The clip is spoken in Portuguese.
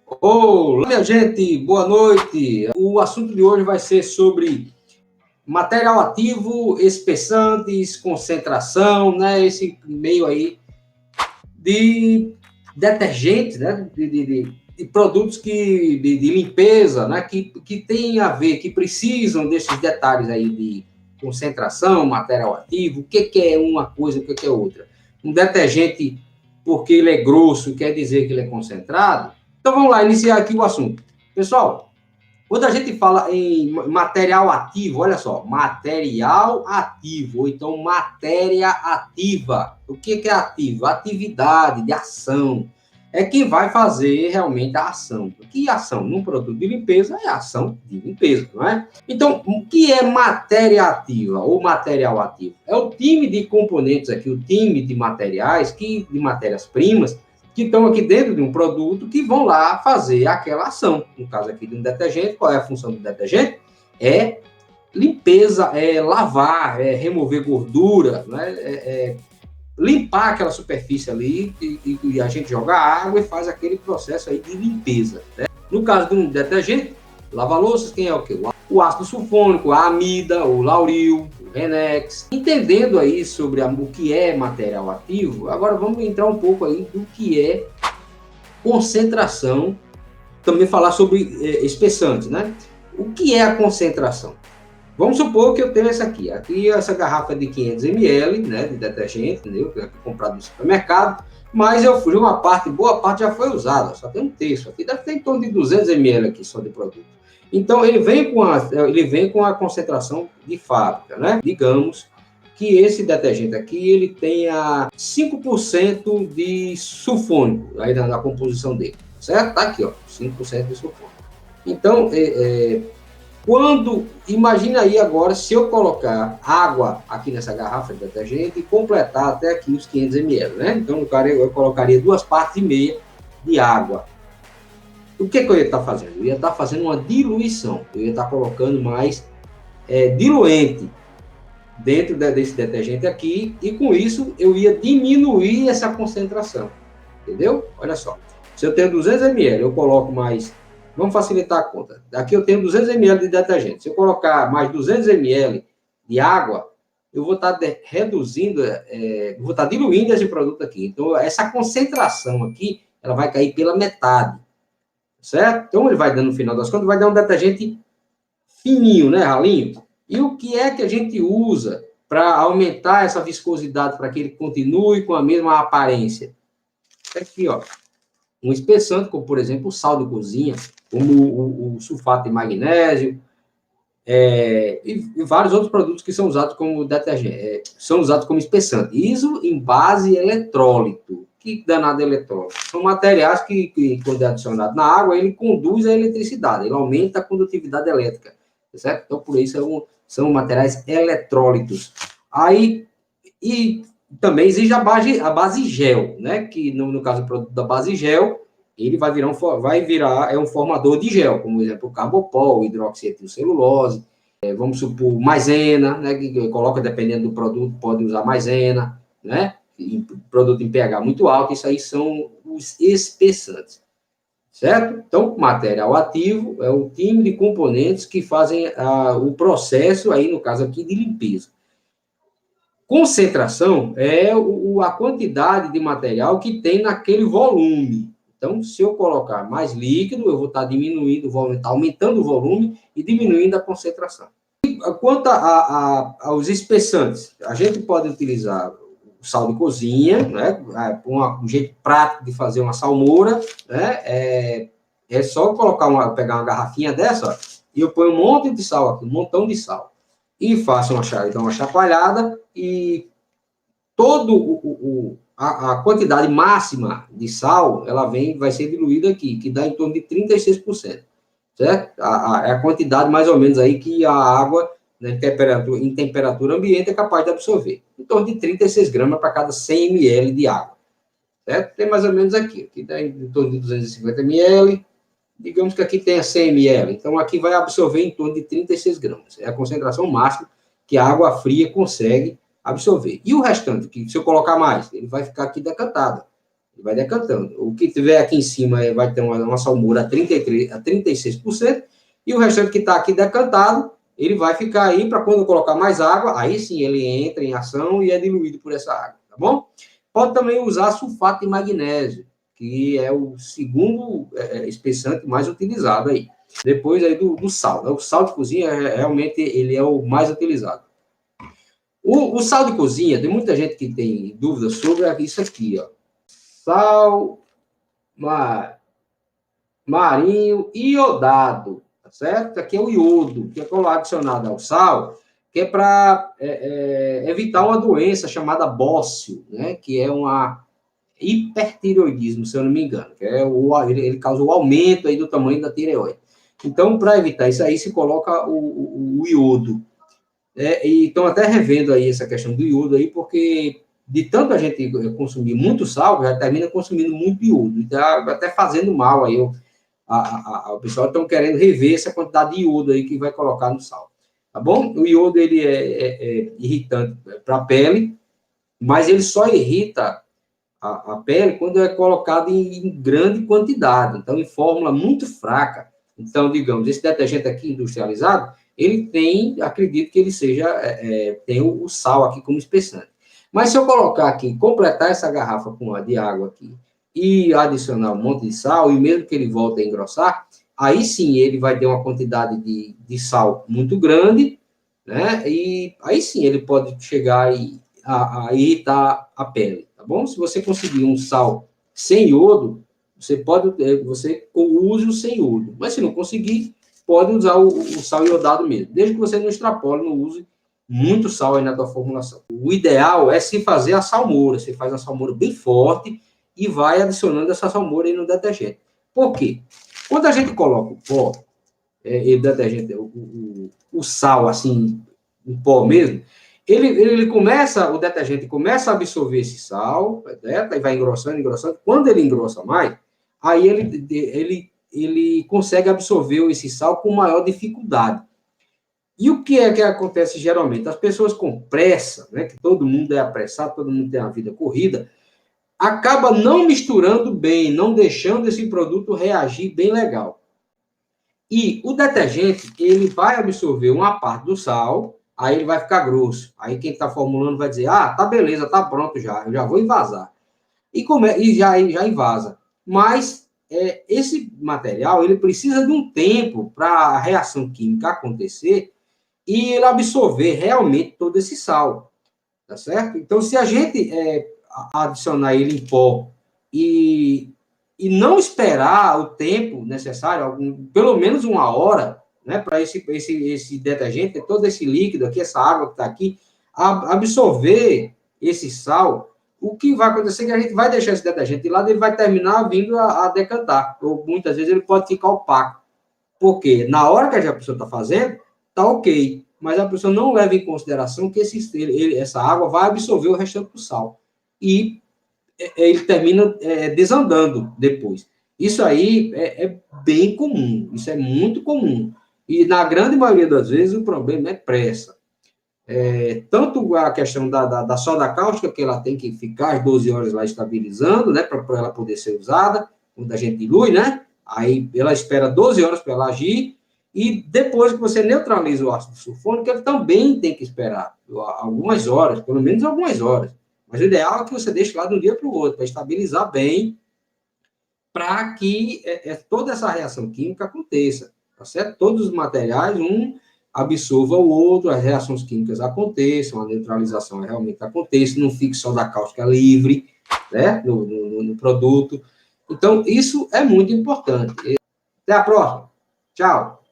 Olá, minha gente, boa noite. O assunto de hoje vai ser sobre material ativo, espessantes, concentração, né? Esse meio aí de detergentes, né? De produtos de limpeza, né? Que tem a ver, que precisam desses detalhes aí de concentração, material ativo, o que é uma coisa, o que é outra. Um detergente, porque ele é grosso, quer dizer que ele é concentrado? Então vamos lá, iniciar aqui o assunto. Pessoal, quando a gente fala em material ativo, olha só, material ativo, ou então matéria ativa. O que é ativo? Atividade, de ação. É quem vai fazer realmente a ação. Que ação? Num produto de limpeza é ação de limpeza, não é? Então, o que é matéria ativa ou material ativo? É o time de componentes aqui, o time de materiais, de matérias-primas, que estão aqui dentro de um produto que vão lá fazer aquela ação. No caso aqui de um detergente, qual é a função do detergente? É limpeza, é lavar, é remover gordura, né? Limpar aquela superfície ali e a gente joga água e faz aquele processo aí de limpeza. Né? No caso de um detergente, lava-louças, quem é o quê? O ácido sulfônico, a amida, o lauril, o Renex. Entendendo aí sobre o que é material ativo, agora vamos entrar um pouco aí do que é concentração, também falar sobre espessantes, né? O que é a concentração? Vamos supor que eu tenho essa garrafa de 500 ml, né, de detergente, entendeu? Que é comprado no supermercado, mas eu fui uma parte, boa parte já foi usada, só tem um terço aqui, deve ter em torno de 200 ml aqui só de produto. Então ele vem com a concentração de fábrica, né? Digamos que esse detergente aqui ele tenha 5% de sulfônico aí na composição dele, certo? Tá aqui, ó, 5% de sulfônico. Então, imagina aí agora, se eu colocar água aqui nessa garrafa de detergente e completar até aqui os 500 ml, né? Então, eu colocaria 2,5 partes de água. O que eu ia estar fazendo? Eu ia estar fazendo uma diluição, eu ia estar colocando mais diluente dentro desse detergente aqui, e com isso eu ia diminuir essa concentração, entendeu? Olha só, se eu tenho 200 ml, eu coloco mais, vamos facilitar a conta, aqui eu tenho 200 ml de detergente, se eu colocar mais 200 ml de água, eu vou estar reduzindo, vou estar diluindo esse produto aqui, então essa concentração aqui, ela vai cair pela metade, certo? Então ele vai dando, no final das contas, vai dar um detergente fininho, né, ralinho? E o que é que a gente usa para aumentar essa viscosidade, para que ele continue com a mesma aparência? Aqui, ó, um espessante, como por exemplo o sal de cozinha, como o sulfato de magnésio, e vários outros produtos que são usados como detergente, são usados como espessante. Isso em base eletrólito. Que danado eletrólito? São materiais que quando é adicionado na água, ele conduz a eletricidade, ele aumenta a condutividade elétrica, certo? Então, por isso, são materiais eletrólitos. Aí, e também existe a base gel, né? Que no caso do produto da base gel, ele vai virar um formador de gel, como, por exemplo, o carbopol, hidroxietilcelulose, vamos supor, maisena, né? Que coloca, dependendo do produto, pode usar maisena, né? Produto em pH muito alto, isso aí são os espessantes, certo? Então, material ativo é o time de componentes que fazem o processo, aí no caso aqui, de limpeza. Concentração é a quantidade de material que tem naquele volume. Então, se eu colocar mais líquido, eu vou estar diminuindo o volume, aumentando o volume e diminuindo a concentração. Quanto aos espessantes, a gente pode utilizar o sal de cozinha, né? Um jeito prático de fazer uma salmoura, né? É só pegar uma garrafinha dessa, ó, e eu ponho um monte de sal aqui, um montão de sal, e faço uma chacoalhada, e a quantidade máxima de sal, ela vai ser diluída aqui, que dá em torno de 36%, certo? É a quantidade mais ou menos aí que a água, né, em temperatura ambiente, é capaz de absorver. Em torno de 36 gramas para cada 100 ml de água, certo? Tem mais ou menos aqui dá em torno de 250 ml, digamos que aqui tenha 100 ml, então aqui vai absorver em torno de 36 gramas. É a concentração máxima que a água fria consegue absorver. E o restante, que se eu colocar mais, ele vai ficar aqui decantado. vai decantando. O que tiver aqui em cima vai ter uma salmoura a 36%, e o restante que está aqui decantado, ele vai ficar aí para quando eu colocar mais água, aí sim ele entra em ação e é diluído por essa água, tá bom? Pode também usar sulfato de magnésio, que é o segundo espessante mais utilizado aí. Depois aí do sal, né? O sal de cozinha, realmente, ele é o mais utilizado. O sal de cozinha, tem muita gente que tem dúvidas sobre isso aqui, ó. Sal marinho iodado, tá certo? Aqui é o iodo, que é adicionado ao sal, que é para evitar uma doença chamada bócio, né? Que é uma hipertireoidismo, se eu não me engano, que é ele causa o aumento aí do tamanho da tireoide. Então, para evitar isso aí, se coloca o iodo. E estão até revendo aí essa questão do iodo aí, porque de tanto a gente consumir muito sal, já termina consumindo muito iodo, e tá até fazendo mal aí. O pessoal estão querendo rever essa quantidade de iodo aí que vai colocar no sal, tá bom? O iodo, ele é irritante para a pele, mas ele só irrita a pele quando é colocado em grande quantidade, então em fórmula muito fraca. Então, digamos, esse detergente aqui industrializado, ele tem, acredito que ele seja, tem o sal aqui como espessante. Mas se eu colocar aqui, completar essa garrafa com a de água aqui, e adicionar um monte de sal, e mesmo que ele volte a engrossar, aí sim ele vai ter uma quantidade de sal muito grande, né? E aí sim ele pode chegar a irritar a pele, tá bom? Se você conseguir um sal sem iodo, você use o sem iodo, mas se não conseguir, pode usar o sal iodado mesmo, desde que você não extrapole, não use muito sal aí na tua formulação. O ideal é se fazer a salmoura, você faz uma salmoura bem forte e vai adicionando essa salmoura aí no detergente. Por quê? Quando a gente coloca o pó, o detergente, o sal, assim, em pó mesmo, ele começa, o detergente começa a absorver esse sal, né, e vai engrossando, engrossando. Quando ele engrossa mais, aí ele consegue absorver esse sal com maior dificuldade. E o que é que acontece geralmente? As pessoas com pressa, né, que todo mundo é apressado, todo mundo tem uma vida corrida, acaba não misturando bem, não deixando esse produto reagir bem legal. E o detergente, ele vai absorver uma parte do sal, aí ele vai ficar grosso. Aí quem está formulando vai dizer, tá beleza, tá pronto já, eu já vou envasar. E já invasa. Mas esse material, ele precisa de um tempo para a reação química acontecer e ele absorver realmente todo esse sal, tá certo? Então, se a gente adicionar ele em pó e não esperar o tempo necessário, pelo menos uma hora, né, para esse detergente, todo esse líquido aqui, essa água que está aqui, absorver esse sal, o que vai acontecer é que a gente vai deixar esse detergente de lado e ele vai terminar vindo a decantar, ou muitas vezes ele pode ficar opaco. Porque na hora que a pessoa está fazendo, está ok, mas a pessoa não leva em consideração que essa água vai absorver o restante do sal. E ele termina desandando depois. Isso aí é bem comum, isso é muito comum. E na grande maioria das vezes o problema é pressa. Tanto a questão da soda cáustica, que ela tem que ficar as 12 horas lá estabilizando, né, para ela poder ser usada, quando a gente dilui, né? Aí ela espera 12 horas para ela agir, e depois que você neutraliza o ácido sulfônico, ele também tem que esperar algumas horas, pelo menos algumas horas. Mas o ideal é que você deixe lá de um dia para o outro, para estabilizar bem, para que toda essa reação química aconteça, tá certo? Todos os materiais, um absorva o outro, as reações químicas aconteçam, a neutralização realmente aconteça, não fique só da cáustica livre, né, no produto. Então, isso é muito importante. Até a próxima. Tchau.